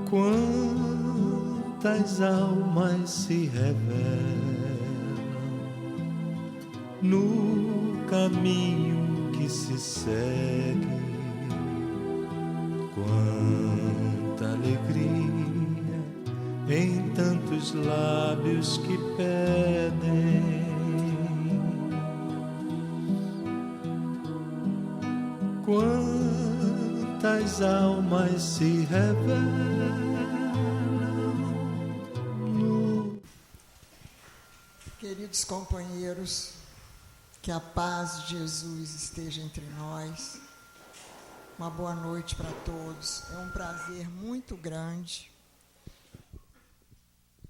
Quantas almas se revelam no caminho que se segue, quanta alegria em tantos lábios que pedem, quantas almas se revelam. Queridos companheiros, que a paz de Jesus esteja entre nós. Uma boa noite para todos. É um prazer muito grande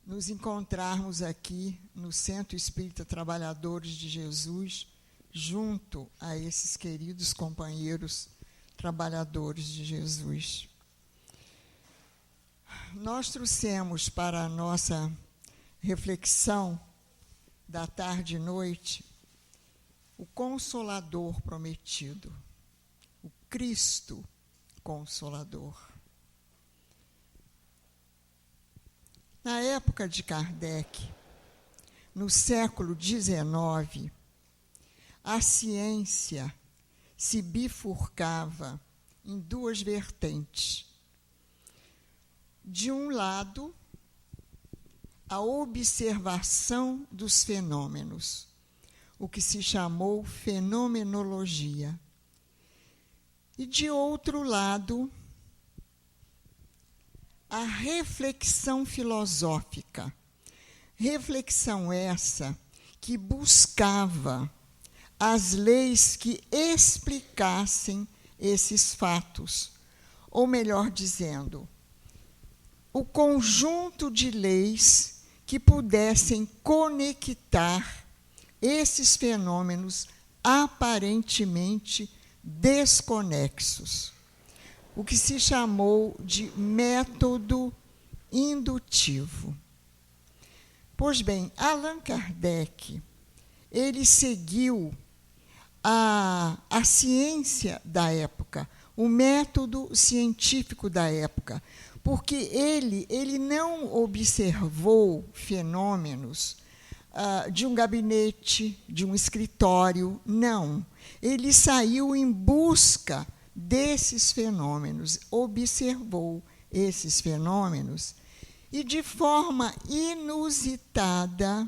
nos encontrarmos aqui no Centro Espírita Trabalhadores de Jesus, junto a esses queridos companheiros trabalhadores de Jesus. Nós trouxemos para a nossa reflexão da tarde e noite o Consolador prometido, o Cristo Consolador. Na época de Kardec, no século XIX, a ciência se bifurcava em duas vertentes. De um lado, a observação dos fenômenos, o que se chamou fenomenologia. E, de outro lado, a reflexão filosófica. Reflexão essa que buscava as leis que explicassem esses fatos, ou melhor dizendo, o conjunto de leis que pudessem conectar esses fenômenos aparentemente desconexos, o que se chamou de método indutivo. Pois bem, Allan Kardec, ele seguiu a ciência da época, o método científico da época, porque ele não observou fenômenos de um gabinete, de um escritório, não. Ele saiu em busca desses fenômenos, observou esses fenômenos e, de forma inusitada,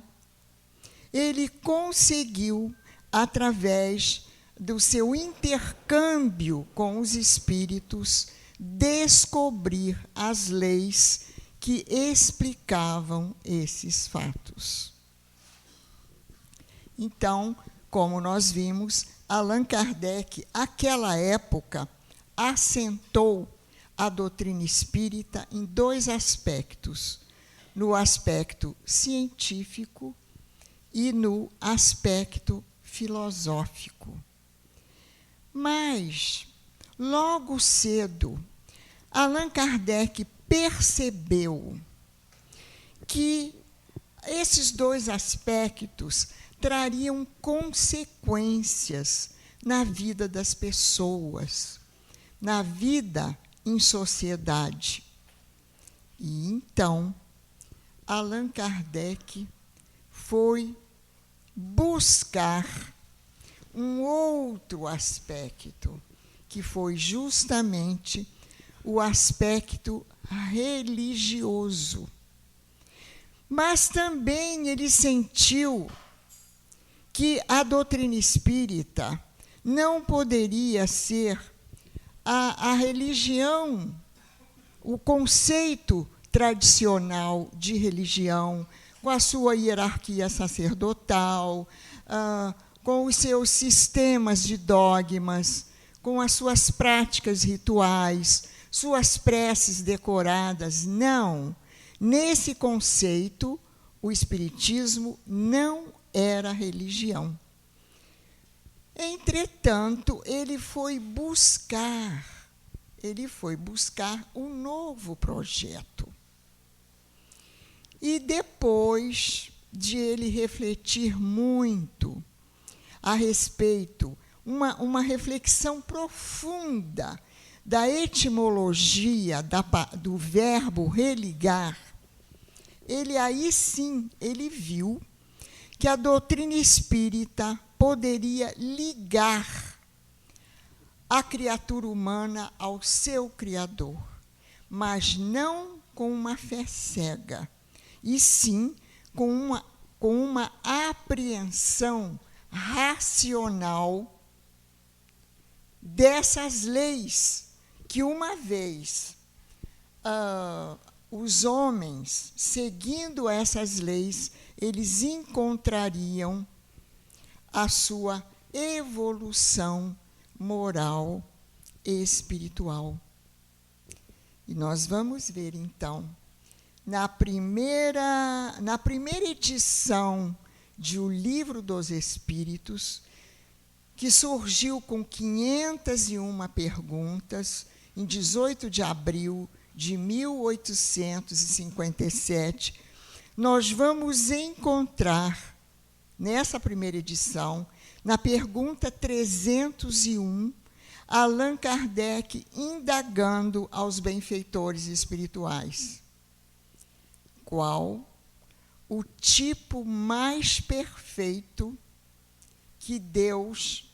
ele conseguiu, através do seu intercâmbio com os espíritos, descobrir as leis que explicavam esses fatos. Então, como nós vimos, Allan Kardec, àquela época, assentou a doutrina espírita em dois aspectos: no aspecto científico e no aspecto filosófico. Mas, logo cedo, Allan Kardec percebeu que esses dois aspectos trariam consequências na vida das pessoas, na vida em sociedade. E então, Allan Kardec foi buscar um outro aspecto, que foi justamente o aspecto religioso. Mas também ele sentiu que a doutrina espírita não poderia ser a religião, o conceito tradicional de religião, com a sua hierarquia sacerdotal, com os seus sistemas de dogmas, com as suas práticas rituais, suas preces decoradas. Não. Nesse conceito, o Espiritismo não era religião. Entretanto, ele foi buscar um novo projeto. E depois de ele refletir muito a respeito uma reflexão profunda da etimologia do verbo religar, ele viu que a doutrina espírita poderia ligar a criatura humana ao seu Criador, mas não com uma fé cega, e sim com uma apreensão racional dessas leis que, uma vez os homens seguindo essas leis, eles encontrariam a sua evolução moral e espiritual. E nós vamos ver, então, na primeira edição de O Livro dos Espíritos, que surgiu com 501 perguntas, em 18 de abril de 1857, nós vamos encontrar, nessa primeira edição, na pergunta 301, Allan Kardec indagando aos benfeitores espirituais: qual o tipo mais perfeito que Deus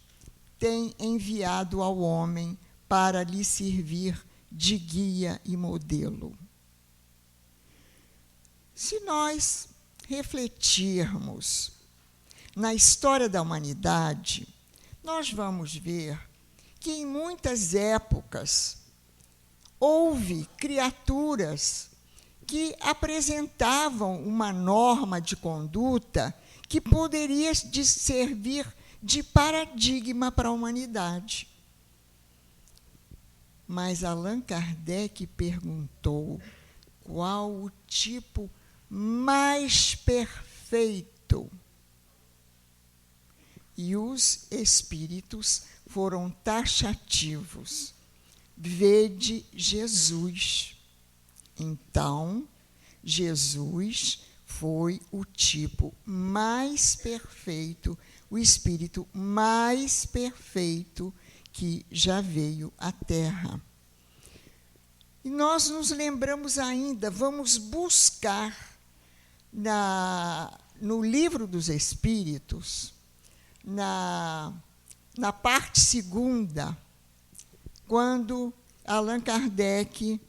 tem enviado ao homem para lhe servir de guia e modelo? Se nós refletirmos na história da humanidade, nós vamos ver que em muitas épocas houve criaturas que apresentavam uma norma de conduta que poderia servir de paradigma para a humanidade. Mas Allan Kardec perguntou qual o tipo mais perfeito. E os espíritos foram taxativos: vede Jesus. Então, Jesus foi o tipo mais perfeito, o espírito mais perfeito que já veio à Terra. E nós nos lembramos ainda, vamos buscar no Livro dos Espíritos, na parte segunda, quando Allan Kardec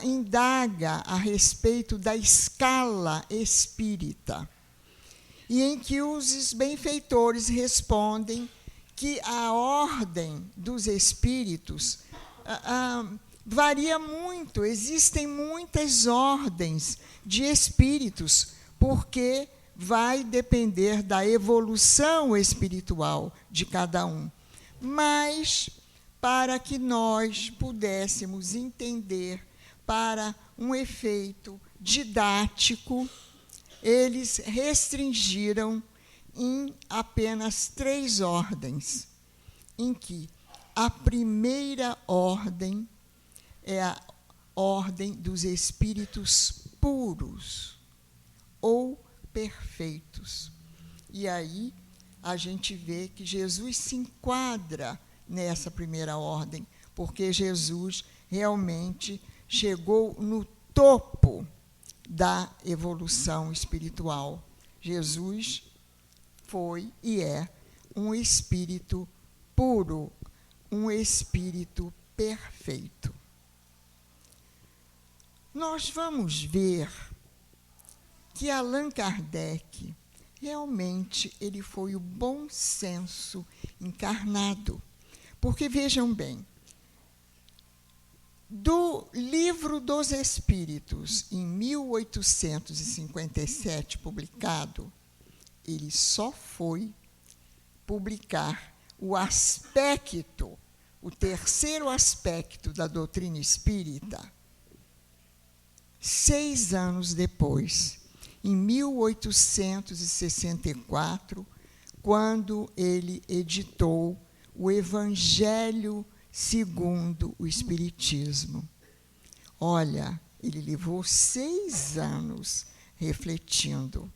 indaga a respeito da escala espírita, e em que os benfeitores respondem que a ordem dos espíritos varia muito, existem muitas ordens de espíritos, porque vai depender da evolução espiritual de cada um. Mas, para que nós pudéssemos entender, para um efeito didático, eles restringiram em apenas 3 ordens, em que a primeira ordem é a ordem dos espíritos puros ou perfeitos. E aí a gente vê que Jesus se enquadra nessa primeira ordem, porque Jesus realmente chegou no topo da evolução espiritual. Jesus foi e é um espírito puro, um espírito perfeito. Nós vamos ver que Allan Kardec, realmente, ele foi o bom senso encarnado. Porque, vejam bem, do Livro dos Espíritos, em 1857, publicado, ele só foi publicar o aspecto, o terceiro aspecto da doutrina espírita, 6 anos depois, em 1864, quando ele editou o Evangelho segundo o Espiritismo. Olha, ele levou 6 anos refletindo.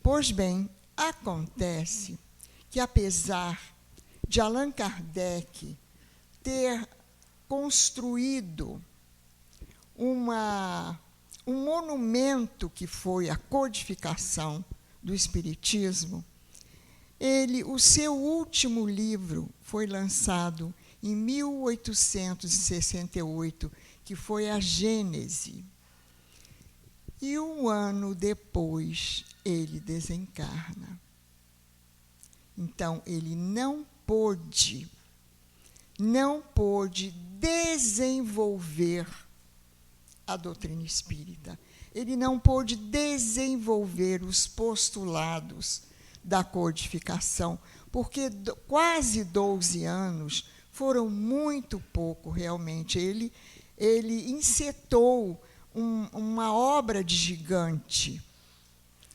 Pois bem, acontece que, apesar de Allan Kardec ter construído um monumento que foi a codificação do Espiritismo, o seu último livro foi lançado em 1868, que foi a Gênese. E um ano depois, ele desencarna. Então, ele não pôde desenvolver a doutrina espírita. Ele não pôde desenvolver os postulados da codificação, porque quase 12 anos foram muito pouco, realmente. Ele encetou uma obra de gigante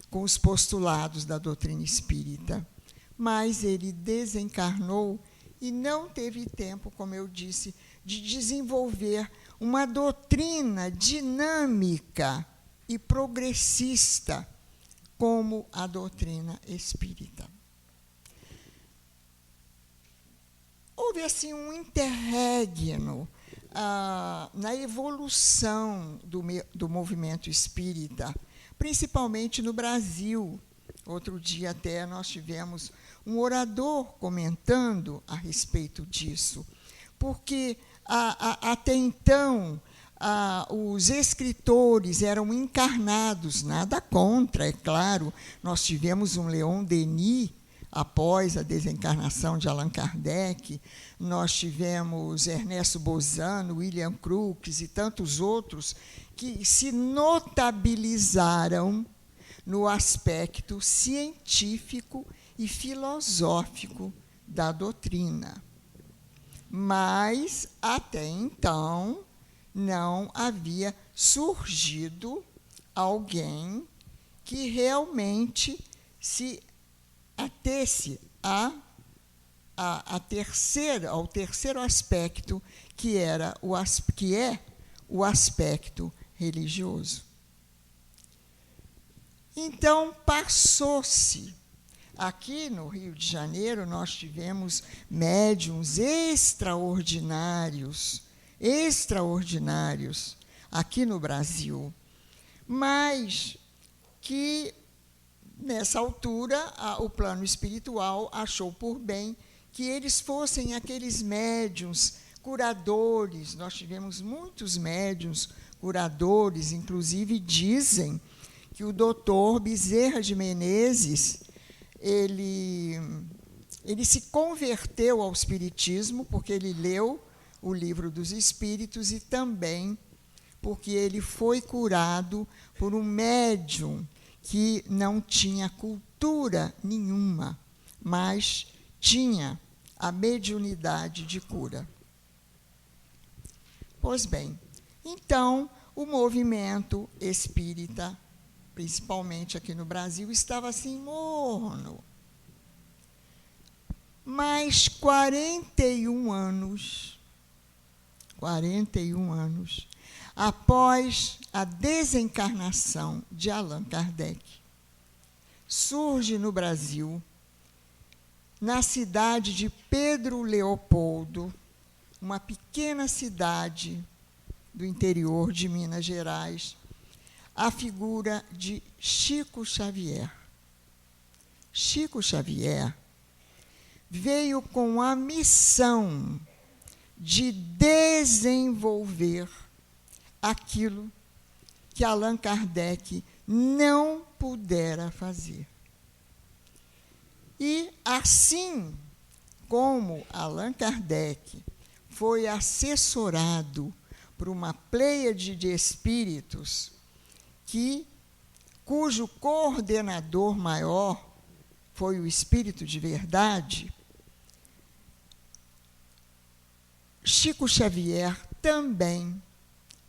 com os postulados da doutrina espírita, mas ele desencarnou e não teve tempo, como eu disse, de desenvolver uma doutrina dinâmica e progressista como a doutrina espírita. Houve, assim, um interregno na evolução do movimento espírita, principalmente no Brasil. Outro dia até nós tivemos um orador comentando a respeito disso, porque até então os escritores eram encarnados, nada contra, é claro. Nós tivemos um Leon Denis após a desencarnação de Allan Kardec, nós tivemos Ernesto Bozano, William Crookes e tantos outros que se notabilizaram no aspecto científico e filosófico da doutrina. Mas, até então, não havia surgido alguém que realmente se atesse ao terceiro aspecto, que é o aspecto religioso. Então, passou-se. Aqui no Rio de Janeiro, nós tivemos médiuns extraordinários, aqui no Brasil, mas que, nessa altura, o plano espiritual achou por bem que eles fossem aqueles médiuns curadores. Nós tivemos muitos médiuns curadores, inclusive dizem que o doutor Bezerra de Menezes, ele se converteu ao espiritismo porque ele leu o Livro dos Espíritos e também porque ele foi curado por um médium que não tinha cultura nenhuma, mas tinha a mediunidade de cura. Pois bem, então o movimento espírita, principalmente aqui no Brasil, estava assim morno. Mas 41 anos após a desencarnação de Allan Kardec, surge no Brasil, na cidade de Pedro Leopoldo, uma pequena cidade do interior de Minas Gerais, a figura de Chico Xavier. Chico Xavier veio com a missão de desenvolver aquilo que Allan Kardec não pudera fazer. E, assim como Allan Kardec foi assessorado por uma pleiade de espíritos cujo coordenador maior foi o Espírito de Verdade, Chico Xavier também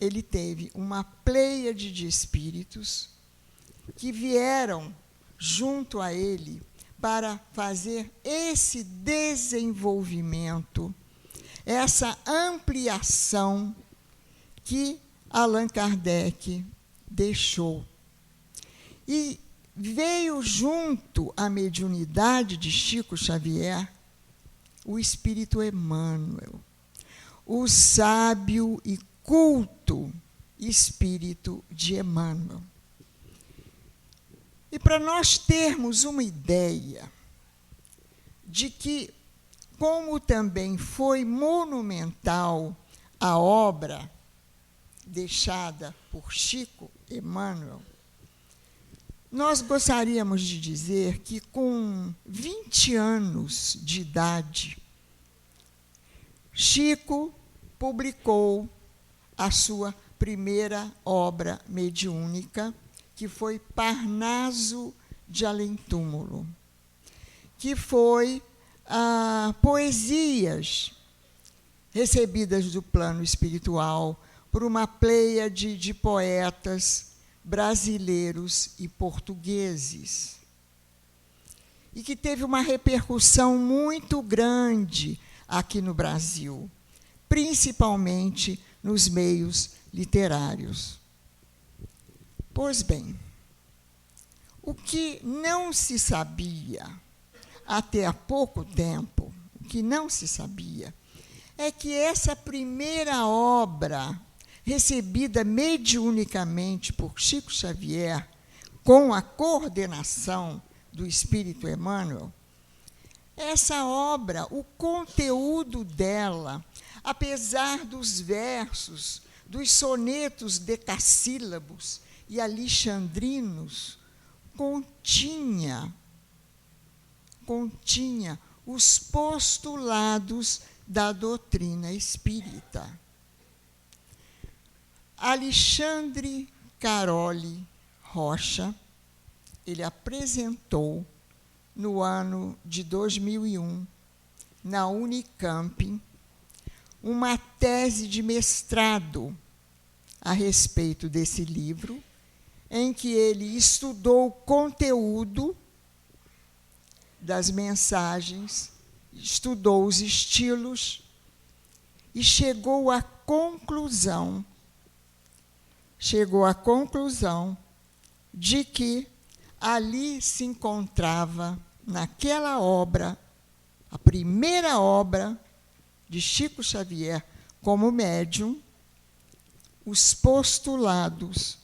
ele teve uma pleiade de espíritos que vieram junto a ele para fazer esse desenvolvimento, essa ampliação que Allan Kardec deixou. E veio junto à mediunidade de Chico Xavier o Espírito Emmanuel, o sábio e culto Espírito de Emmanuel. E para nós termos uma ideia de que, como também foi monumental a obra deixada por Chico Emmanuel, nós gostaríamos de dizer que, com 20 anos de idade, Chico publicou a sua primeira obra mediúnica, que foi Parnaso de Além-Túmulo, que foi poesias recebidas do plano espiritual por uma pleiade de poetas brasileiros e portugueses, e que teve uma repercussão muito grande aqui no Brasil, principalmente nos meios literários. Pois bem, o que não se sabia até há pouco tempo, o que não se sabia, é que essa primeira obra recebida mediunicamente por Chico Xavier, com a coordenação do Espírito Emmanuel, essa obra, o conteúdo dela, apesar dos versos, dos sonetos decassílabos e alexandrinos, continha os postulados da doutrina espírita. Alexandre Caroli Rocha, ele apresentou no ano de 2001, na Unicamp, uma tese de mestrado a respeito desse livro, em que ele estudou o conteúdo das mensagens, estudou os estilos e chegou à conclusão de que ali se encontrava, naquela obra, a primeira obra de Chico Xavier como médium, os postulados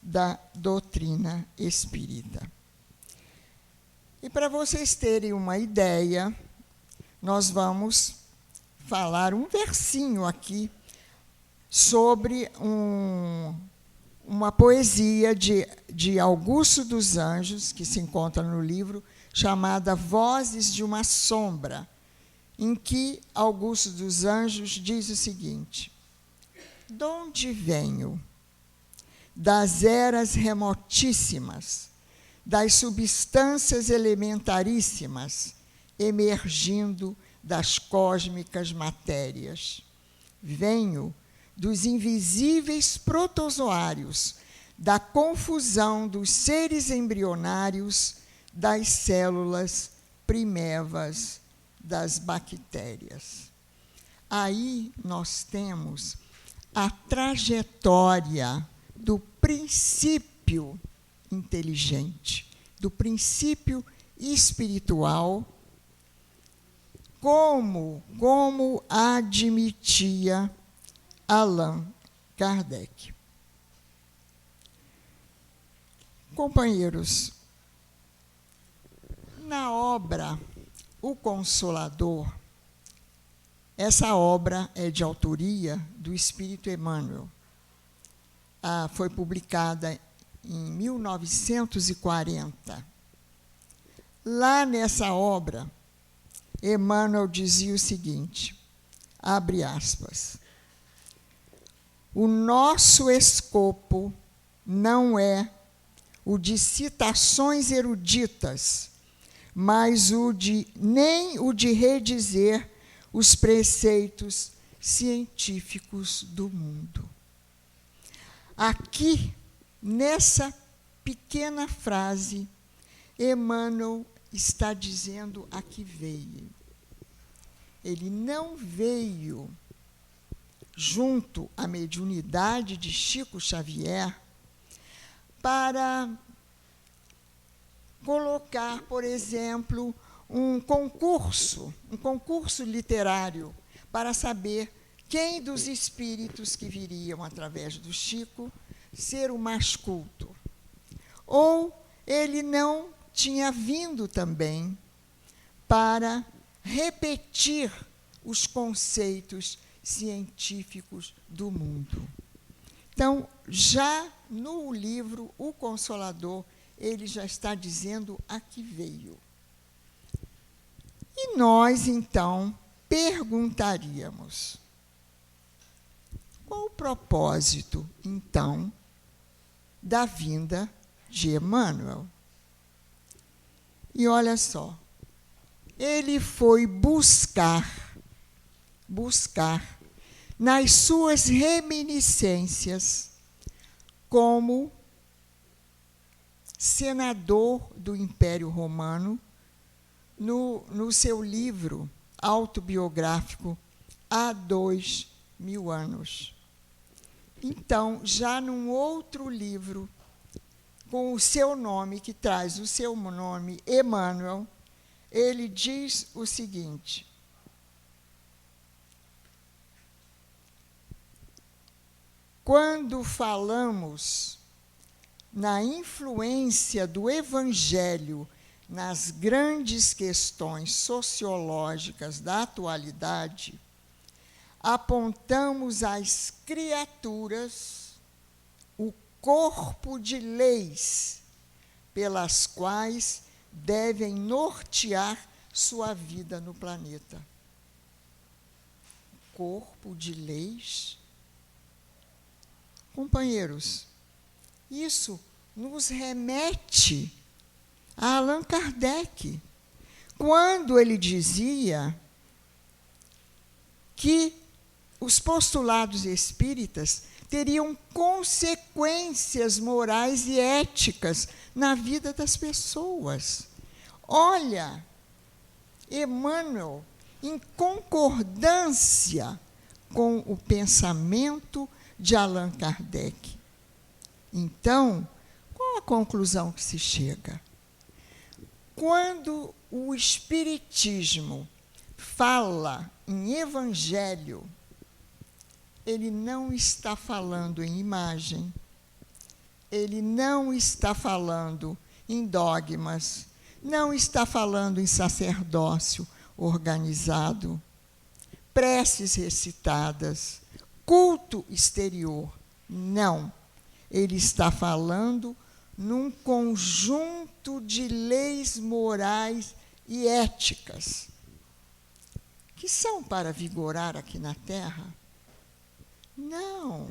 da doutrina espírita. E para vocês terem uma ideia, nós vamos falar um versinho aqui sobre uma poesia de Augusto dos Anjos, que se encontra no livro, chamada Vozes de uma Sombra, em que Augusto dos Anjos diz o seguinte: donde venho? Das eras remotíssimas, das substâncias elementaríssimas, emergindo das cósmicas matérias. Venho dos invisíveis protozoários, da confusão dos seres embrionários, das células primevas das bactérias. Aí nós temos a trajetória do princípio inteligente, do princípio espiritual, como admitia Allan Kardec. Companheiros, na obra O Consolador, essa obra é de autoria do Espírito Emmanuel. Foi publicada em 1940. Lá nessa obra, Emmanuel dizia o seguinte, abre aspas: o nosso escopo não é o de citações eruditas, mas nem o de redizer os preceitos científicos do mundo. Aqui, nessa pequena frase, Emmanuel está dizendo a que veio. Ele não veio junto à mediunidade de Chico Xavier para colocar, por exemplo, um concurso literário para saber quem dos espíritos que viriam através do Chico ser o mais culto. Ou ele não tinha vindo também para repetir os conceitos científicos do mundo. Então, já no livro O Consolador, ele já está dizendo a que veio. E nós, então, perguntaríamos: qual o propósito, então, da vinda de Emmanuel? E olha só, ele foi buscar nas suas reminiscências como senador do Império Romano, no seu livro autobiográfico Há 2000 anos. Então, já num outro livro, com o seu nome, que traz o seu nome, Emmanuel, ele diz o seguinte: quando falamos na influência do Evangelho nas grandes questões sociológicas da atualidade, apontamos às criaturas o corpo de leis pelas quais devem nortear sua vida no planeta. Corpo de leis? Companheiros, isso nos remete a Allan Kardec, quando ele dizia que os postulados espíritas teriam consequências morais e éticas na vida das pessoas. Olha, Emmanuel, em concordância com o pensamento de Allan Kardec. Então, qual a conclusão que se chega? Quando o Espiritismo fala em evangelho, ele não está falando em imagem, ele não está falando em dogmas, não está falando em sacerdócio organizado, preces recitadas, culto exterior. Não. Ele está falando num conjunto de leis morais e éticas que são para vigorar aqui na Terra. Não.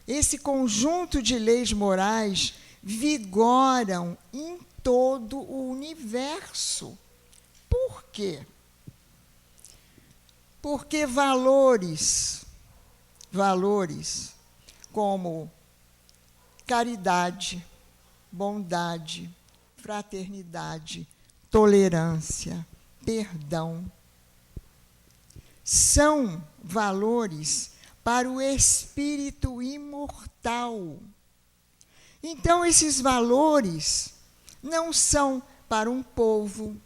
Esse conjunto de leis morais vigoram em todo o universo. Por quê? Porque valores como caridade, bondade, fraternidade, tolerância, perdão, são valores para o espírito imortal. Então, esses valores não são para um povo,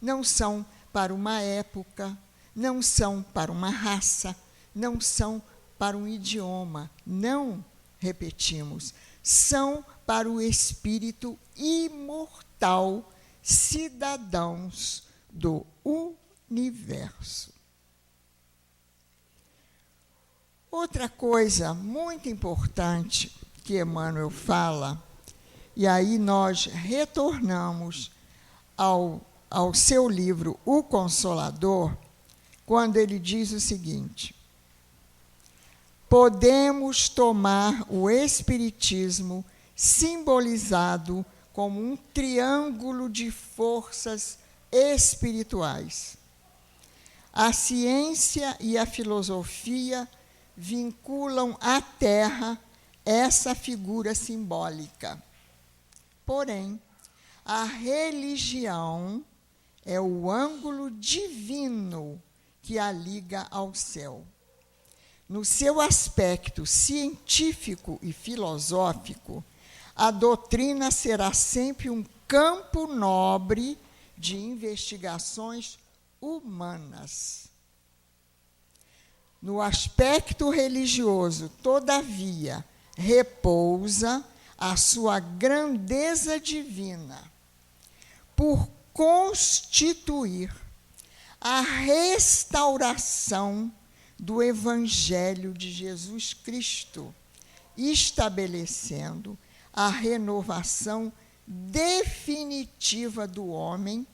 não são para uma época, não são para uma raça, não são para um idioma. Não, repetimos, são para o espírito imortal, cidadãos do universo. Outra coisa muito importante que Emmanuel fala, e aí nós retornamos ao seu livro O Consolador, quando ele diz o seguinte: podemos tomar o Espiritismo simbolizado como um triângulo de forças espirituais. A ciência e a filosofia vinculam à Terra essa figura simbólica. Porém, a religião é o ângulo divino que a liga ao céu. No seu aspecto científico e filosófico, a doutrina será sempre um campo nobre de investigações humanas. No aspecto religioso, todavia, repousa a sua grandeza divina, por constituir a restauração do Evangelho de Jesus Cristo, estabelecendo a renovação definitiva do homem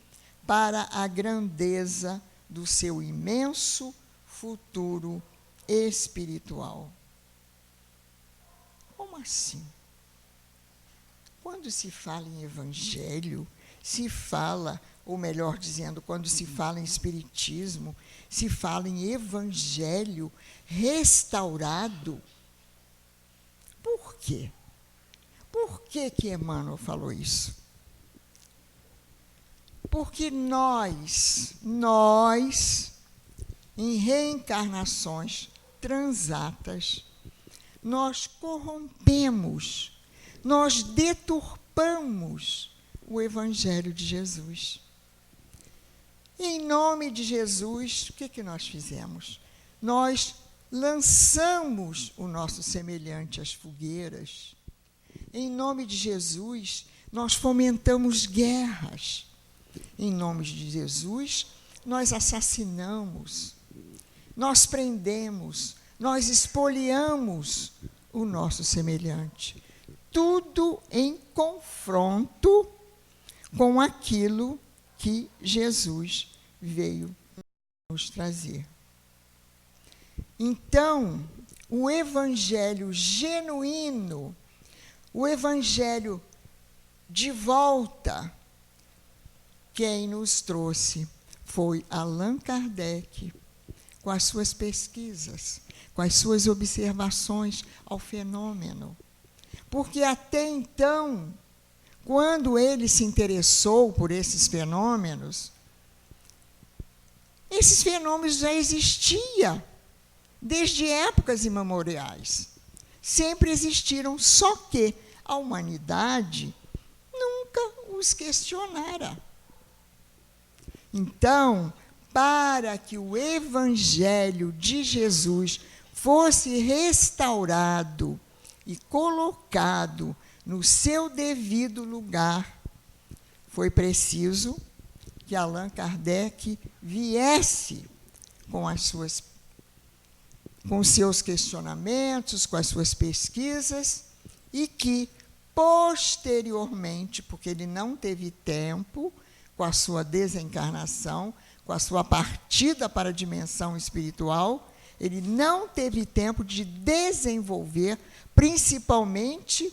para a grandeza do seu imenso futuro espiritual. Como assim? Quando se fala em Evangelho, se fala, ou melhor dizendo, quando se fala em Espiritismo, se fala em Evangelho restaurado. Por quê? Por que Emmanuel falou isso? Porque nós, em reencarnações transatas, nós corrompemos, nós deturpamos o Evangelho de Jesus. Em nome de Jesus, o que nós fizemos? Nós lançamos o nosso semelhante às fogueiras. Em nome de Jesus, nós fomentamos guerras. Em nome de Jesus, nós assassinamos, nós prendemos, nós espoliamos o nosso semelhante. Tudo em confronto com aquilo que Jesus veio nos trazer. Então, o Evangelho genuíno, o Evangelho de volta, quem nos trouxe foi Allan Kardec, com as suas pesquisas, com as suas observações ao fenômeno. Porque até então, quando ele se interessou por esses fenômenos já existiam desde épocas imemoriais. Sempre existiram, só que a humanidade nunca os questionara. Então, para que o Evangelho de Jesus fosse restaurado e colocado no seu devido lugar, foi preciso que Allan Kardec viesse com os seus questionamentos, com as suas pesquisas, e que, posteriormente, porque ele não teve tempo, com a sua desencarnação, com a sua partida para a dimensão espiritual, ele não teve tempo de desenvolver, principalmente,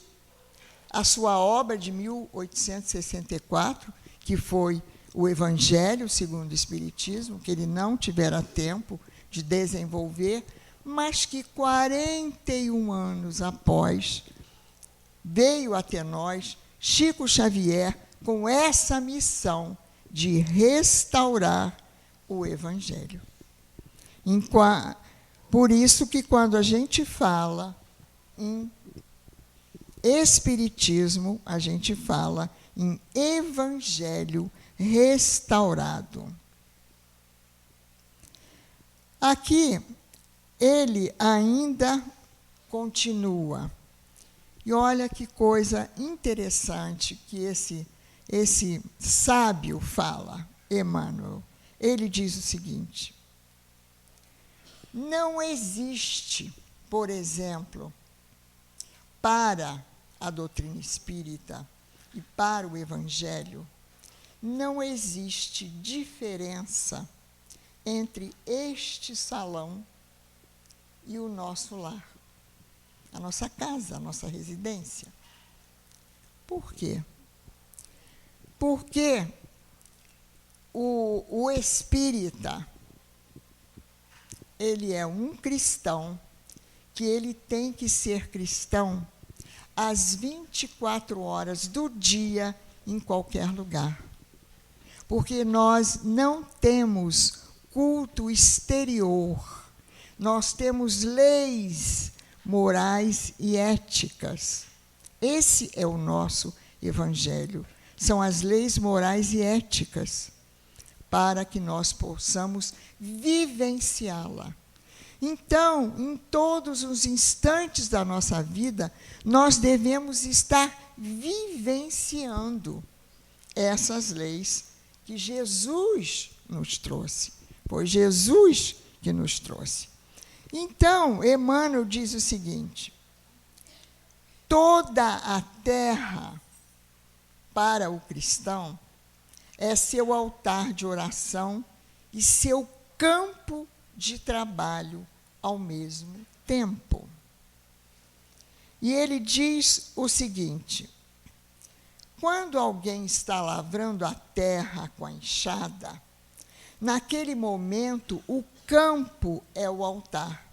a sua obra de 1864, que foi o Evangelho segundo o Espiritismo, que ele não tivera tempo de desenvolver, mas que 41 anos após veio até nós Chico Xavier com essa missão de restaurar o Evangelho. Por isso que quando a gente fala em Espiritismo, a gente fala em Evangelho restaurado. Aqui, ele ainda continua. E olha que coisa interessante que esse sábio fala, Emmanuel. Ele diz o seguinte: não existe, por exemplo, para a doutrina espírita e para o Evangelho, não existe diferença entre este salão e o nosso lar, a nossa casa, a nossa residência. Por quê? Porque o espírita, ele é um cristão, que ele tem que ser cristão às 24 horas do dia, em qualquer lugar. Porque nós não temos culto exterior, nós temos leis morais e éticas Esse é o nosso Evangelho. São as leis morais e éticas para que nós possamos vivenciá-la. Então, em todos os instantes da nossa vida, nós devemos estar vivenciando essas leis que Jesus nos trouxe. Foi Jesus que nos trouxe. Então, Emmanuel diz o seguinte: toda a terra, para o cristão, é seu altar de oração e seu campo de trabalho ao mesmo tempo. E ele diz o seguinte: quando alguém está lavrando a terra com a enxada, naquele momento o campo é o altar.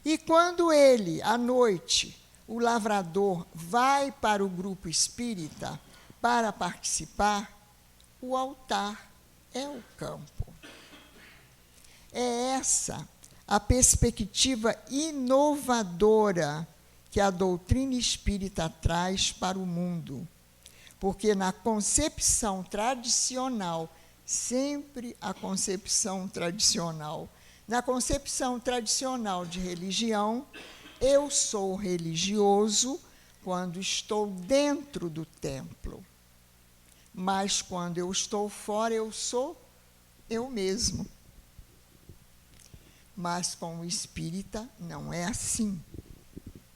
E quando ele, à noite, o lavrador, vai para o grupo espírita para participar, o altar é o campo. É essa a perspectiva inovadora que a doutrina espírita traz para o mundo. Porque na concepção tradicional, sempre a concepção tradicional, na concepção tradicional de religião, eu sou religioso quando estou dentro do templo. Mas quando eu estou fora, eu sou eu mesmo. Mas com o espírita não é assim.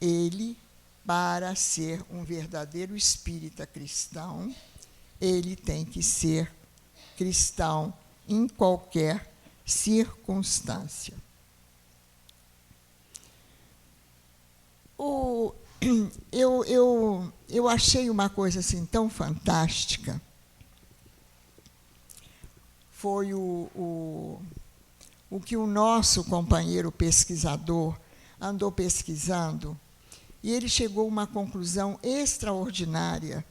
Ele, para ser um verdadeiro espírita cristão, ele tem que ser cristão em qualquer circunstância. Eu achei uma coisa assim tão fantástica. Foi o que o nosso companheiro pesquisador andou pesquisando, e ele chegou a uma conclusão extraordinária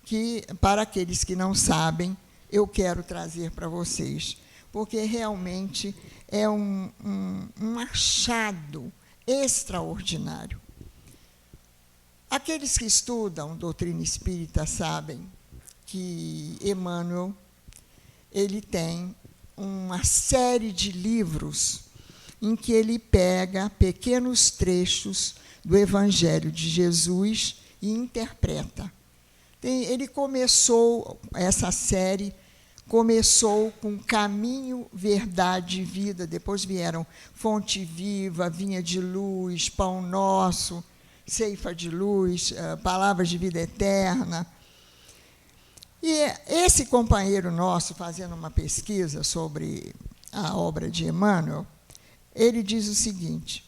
que, para aqueles que não sabem, eu quero trazer para vocês, porque realmente é um achado extraordinário. Aqueles que estudam doutrina espírita sabem que Emmanuel, ele tem uma série de livros em que ele pega pequenos trechos do Evangelho de Jesus e interpreta. Ele começou, essa série começou com Caminho, Verdade e Vida, depois vieram Fonte Viva, Vinha de Luz, Pão Nosso, Ceifa de Luz, Palavras de Vida Eterna. E esse companheiro nosso, fazendo uma pesquisa sobre a obra de Emmanuel, ele diz o seguinte,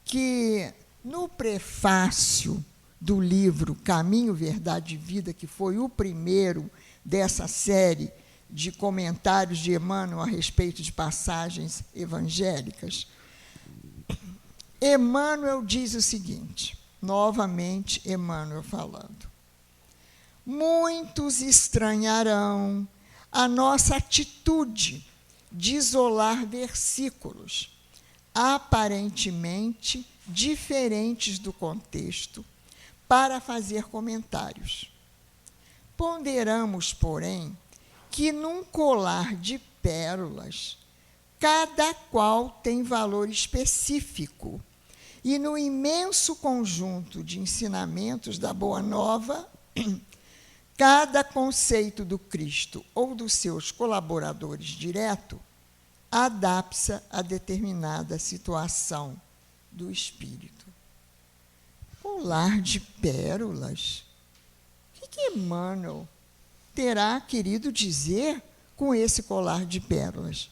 que no prefácio do livro Caminho, Verdade e Vida, que foi o primeiro dessa série de comentários de Emmanuel a respeito de passagens evangélicas, Emmanuel diz o seguinte, novamente Emmanuel falando: muitos estranharão a nossa atitude de isolar versículos aparentemente diferentes do contexto para fazer comentários. Ponderamos, porém, que num colar de pérolas, cada qual tem valor específico, e no imenso conjunto de ensinamentos da Boa Nova, cada conceito do Cristo ou dos seus colaboradores direto adapta-se a determinada situação do espírito. Colar de pérolas? O que Emmanuel terá querido dizer com esse colar de pérolas?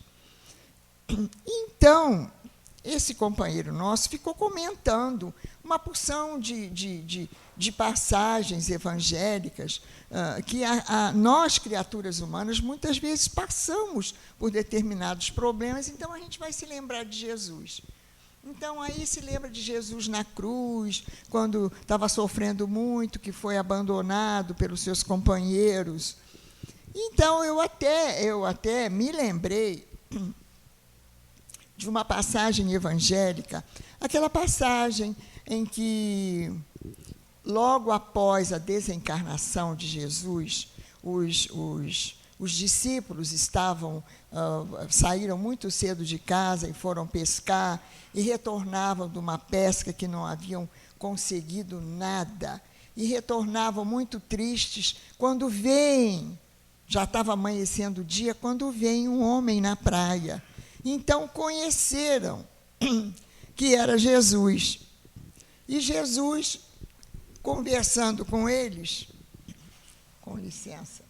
Então, esse companheiro nosso ficou comentando uma porção de passagens evangélicas que nós, criaturas humanas, muitas vezes passamos por determinados problemas, então a gente vai se lembrar de Jesus. Então, aí se lembra de Jesus na cruz, quando estava sofrendo muito, que foi abandonado pelos seus companheiros. Então, eu até me lembrei de uma passagem evangélica, aquela passagem em que logo após a desencarnação de Jesus, os discípulos saíram muito cedo de casa e foram pescar e retornavam de uma pesca que não haviam conseguido nada. E retornavam muito tristes quando veem, já estava amanhecendo o dia, quando veem um homem na praia. Então conheceram que era Jesus. E Jesus, conversando com eles, com licença,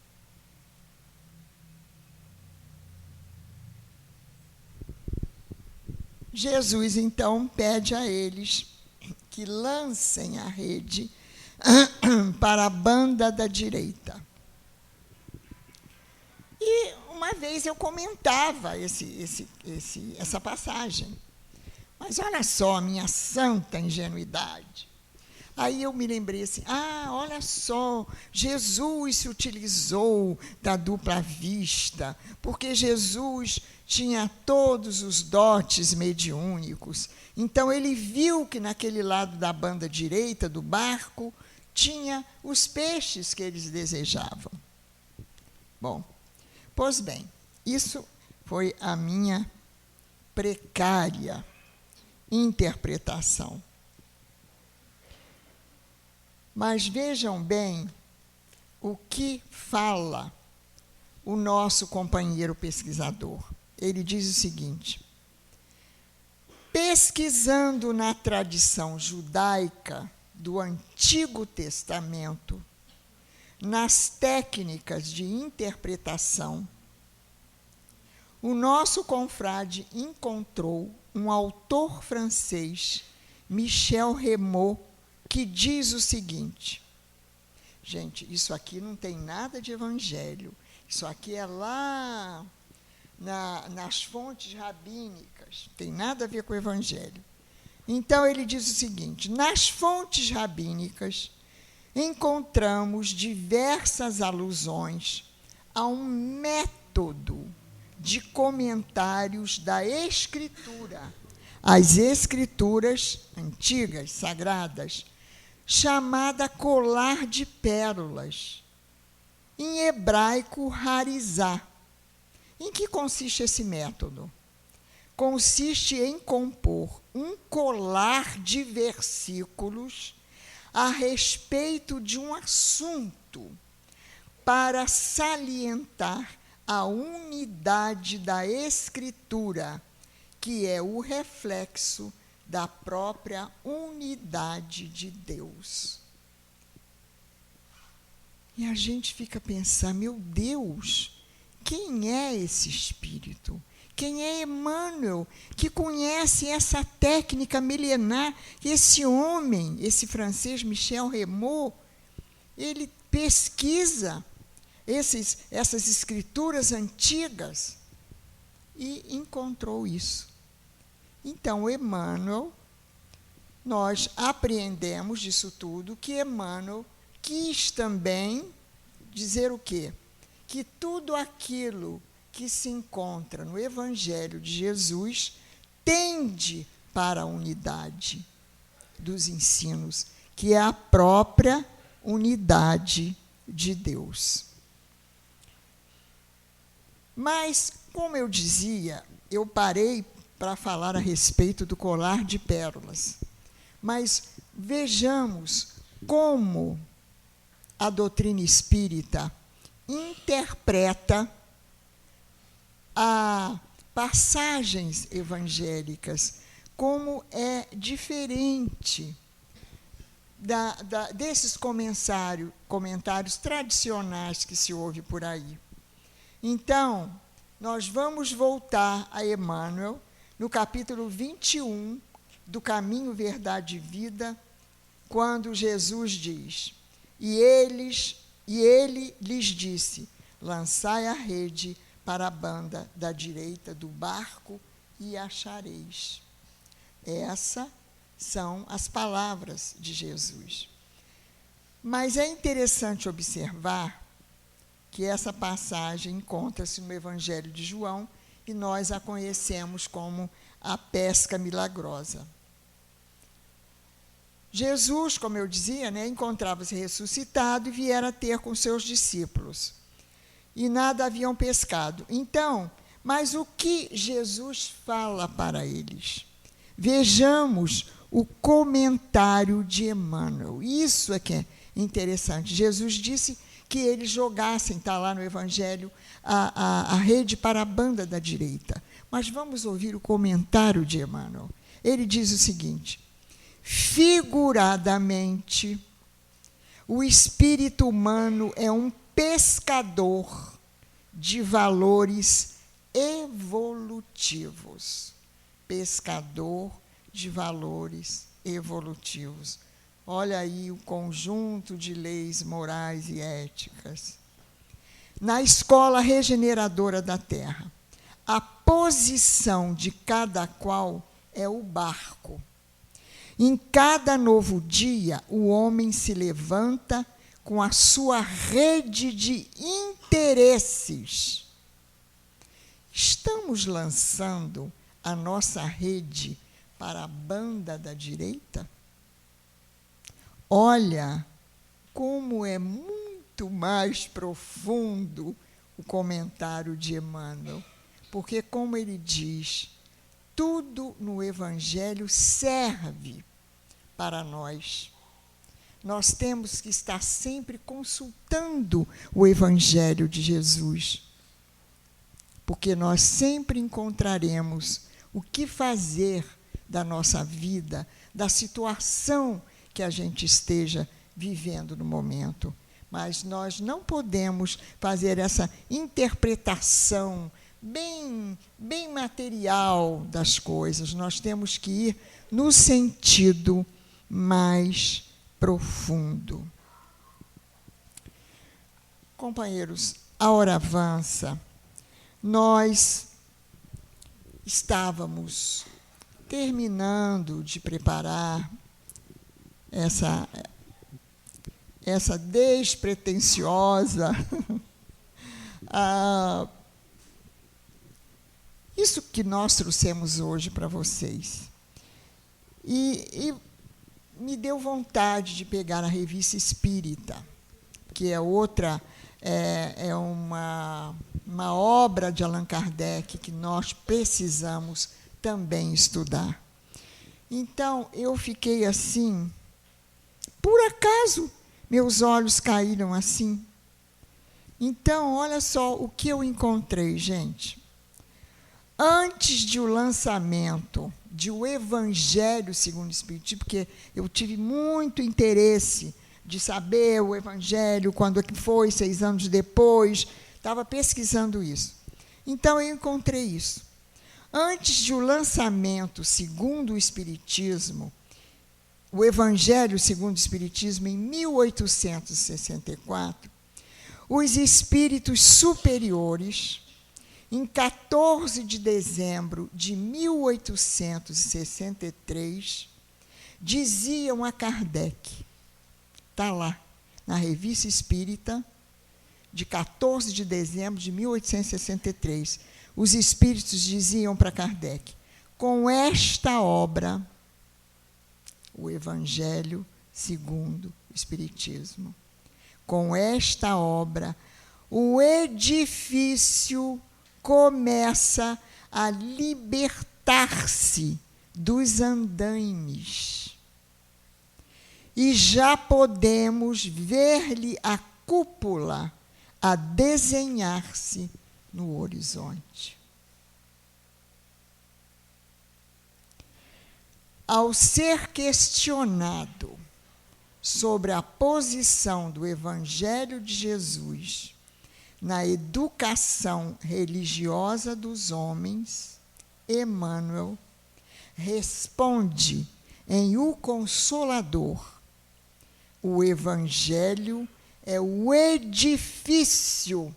Jesus, então, pede a eles que lancem a rede para a banda da direita. E uma vez eu comentava essa passagem. Mas olha só a minha santa ingenuidade. Aí eu me lembrei assim, olha só, Jesus se utilizou da dupla vista, porque Jesus tinha todos os dotes mediúnicos. Então, ele viu que naquele lado da banda direita do barco tinha os peixes que eles desejavam. Bom, pois bem, isso foi a minha precária interpretação. Mas vejam bem o que fala o nosso companheiro pesquisador. Ele diz o seguinte: pesquisando na tradição judaica do Antigo Testamento, nas técnicas de interpretação, o nosso confrade encontrou um autor francês, Michel Rémaud, que diz o seguinte. Gente, isso aqui não tem nada de evangelho. Isso aqui é lá nas fontes rabínicas. Não tem nada a ver com o evangelho. Então, ele diz o seguinte: nas fontes rabínicas, encontramos diversas alusões a um método de comentários da Escritura, as Escrituras antigas, sagradas, chamada colar de pérolas, em hebraico, harizá. Em que consiste esse método? Consiste em compor um colar de versículos a respeito de um assunto para salientar a unidade da Escritura, que é o reflexo da própria unidade de Deus. E a gente fica pensando, meu Deus, quem é esse Espírito? Quem é Emmanuel, que conhece essa técnica milenar? Esse homem, esse francês Michel Rémaud, ele pesquisa essas escrituras antigas e encontrou isso. Então, Emmanuel, nós apreendemos disso tudo que Emmanuel quis também dizer o quê? Que tudo aquilo que se encontra no Evangelho de Jesus tende para a unidade dos ensinos, que é a própria unidade de Deus. Mas, como eu dizia, eu parei para falar a respeito do colar de pérolas. Mas vejamos como a doutrina espírita interpreta a passagens evangélicas, como é diferente desses comentários tradicionais que se ouve por aí. Então, nós vamos voltar a Emmanuel, no capítulo 21 do Caminho, Verdade e Vida, quando Jesus diz, e ele lhes disse, lançai a rede para a banda da direita do barco e achareis. Essas são as palavras de Jesus. Mas é interessante observar que essa passagem encontra-se no Evangelho de João e nós a conhecemos como a pesca milagrosa. Jesus, como eu dizia, né, encontrava-se ressuscitado e viera ter com seus discípulos. E nada haviam pescado. Então, mas o que Jesus fala para eles? Vejamos o comentário de Emmanuel. Isso é que é interessante. Jesus disse que eles jogassem, está lá no Evangelho, a rede para a banda da direita. Mas vamos ouvir o comentário de Emmanuel. Ele diz o seguinte: figuradamente, o espírito humano é um pescador de valores evolutivos. Pescador de valores evolutivos. Olha aí o conjunto de leis morais e éticas. Na escola regeneradora da Terra, a posição de cada qual é o barco. Em cada novo dia, o homem se levanta com a sua rede de interesses. Estamos lançando a nossa rede para a banda da direita? Olha como é muito mais profundo o comentário de Emmanuel, porque, como ele diz, tudo no Evangelho serve para nós. Nós temos que estar sempre consultando o Evangelho de Jesus, porque nós sempre encontraremos o que fazer da nossa vida, da situação que a gente esteja vivendo no momento. Mas nós não podemos fazer essa interpretação bem material das coisas. Nós temos que ir no sentido mais profundo. Companheiros, a hora avança. Nós estávamos terminando de preparar essa despretensiosa, isso que nós trouxemos hoje para vocês. E me deu vontade de pegar a Revista Espírita, que é outra, é uma obra de Allan Kardec que nós precisamos também estudar. Então, eu fiquei assim, por acaso, meus olhos caíram assim. Então, olha só o que eu encontrei, gente. Antes de o lançamento de O Evangelho segundo o Espiritismo, porque eu tive muito interesse de saber o Evangelho, quando é que foi, 6 anos depois, estava pesquisando isso. Então, eu encontrei isso. Antes de o lançamento segundo o Espiritismo, o Evangelho segundo o Espiritismo, em 1864, os espíritos superiores, em 14 de dezembro de 1863, diziam a Kardec, está lá, na Revista Espírita, de 14 de dezembro de 1863, os espíritos diziam para Kardec: com esta obra, o Evangelho segundo o Espiritismo, com esta obra, o edifício começa a libertar-se dos andaimes e já podemos ver-lhe a cúpula a desenhar-se no horizonte. Ao ser questionado sobre a posição do Evangelho de Jesus na educação religiosa dos homens, Emmanuel responde em O Consolador: o Evangelho é o edifício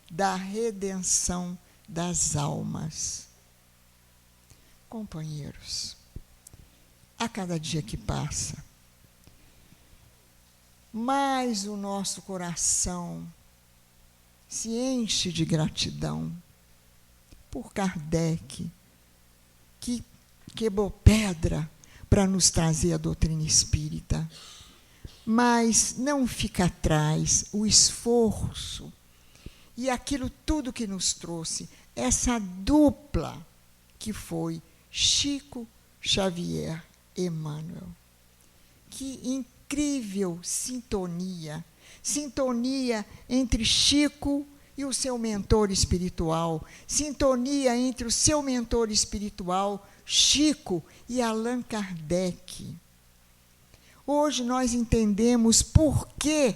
da redenção das almas. Companheiros, a cada dia que passa, mais o nosso coração se enche de gratidão por Kardec, que quebrou pedra para nos trazer a doutrina espírita. Mas não fica atrás o esforço e aquilo tudo que nos trouxe, essa dupla que foi Chico Xavier Emmanuel. Que incrível sintonia entre Chico e o seu mentor espiritual, sintonia entre o seu mentor espiritual, Chico, e Allan Kardec. Hoje nós entendemos por que,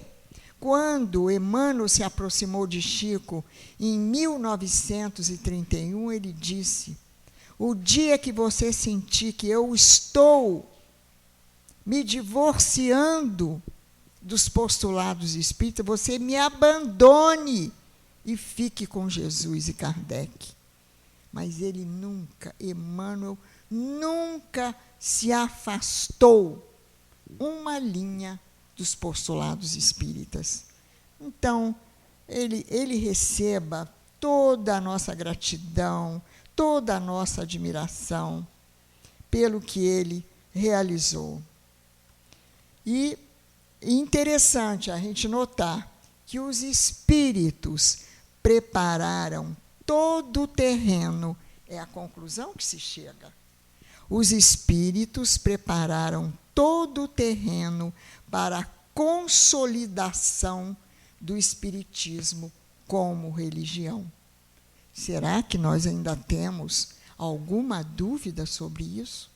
quando Emmanuel se aproximou de Chico, em 1931, ele disse: o dia que você sentir que eu estou me divorciando dos postulados espíritas, você me abandone e fique com Jesus e Kardec. Mas ele nunca, Emmanuel, nunca se afastou uma linha dos postulados espíritas. Então, ele receba toda a nossa gratidão, toda a nossa admiração pelo que ele realizou. E interessante a gente notar que os espíritos prepararam todo o terreno, é a conclusão que se chega. Os espíritos prepararam todo o terreno para a consolidação do espiritismo como religião. Será que nós ainda temos alguma dúvida sobre isso?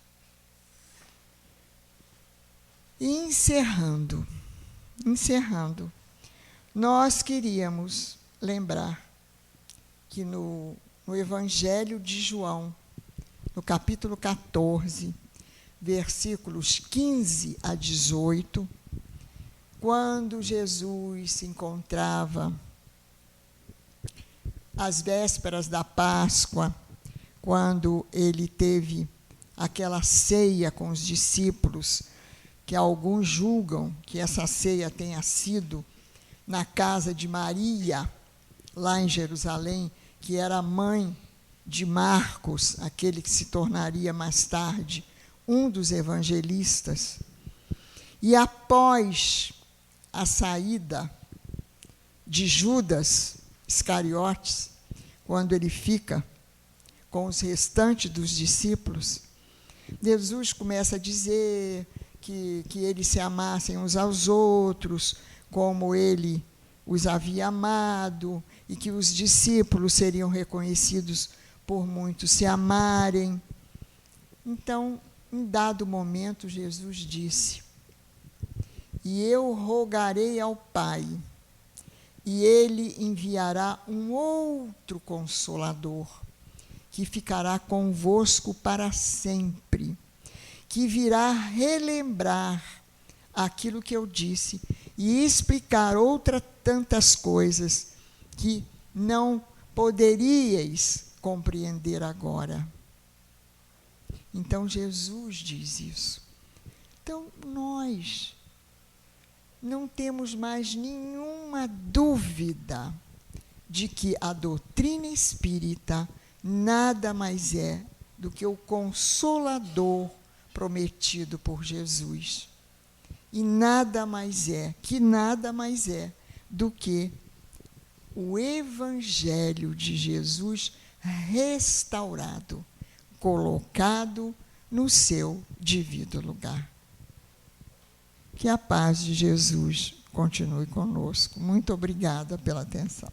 E encerrando, nós queríamos lembrar que no Evangelho de João, no capítulo 14, versículos 15 a 18, quando Jesus se encontrava às vésperas da Páscoa, quando ele teve aquela ceia com os discípulos, que alguns julgam que essa ceia tenha sido na casa de Maria, lá em Jerusalém, que era a mãe de Marcos, aquele que se tornaria mais tarde um dos evangelistas. E após a saída de Judas Iscariotes, quando ele fica com os restantes dos discípulos, Jesus começa a dizer que eles se amassem uns aos outros, como ele os havia amado, e que os discípulos seriam reconhecidos por muitos se amarem. Então, em dado momento, Jesus disse: e eu rogarei ao Pai, e ele enviará um outro Consolador, que ficará convosco para sempre, que virá relembrar aquilo que eu disse e explicar outras tantas coisas que não poderíeis compreender agora. Então, Jesus diz isso. Então, nós não temos mais nenhuma dúvida de que a doutrina espírita nada mais é do que o Consolador prometido por Jesus. E nada mais é do que o Evangelho de Jesus restaurado, colocado no seu devido lugar. Que a paz de Jesus continue conosco. Muito obrigada pela atenção.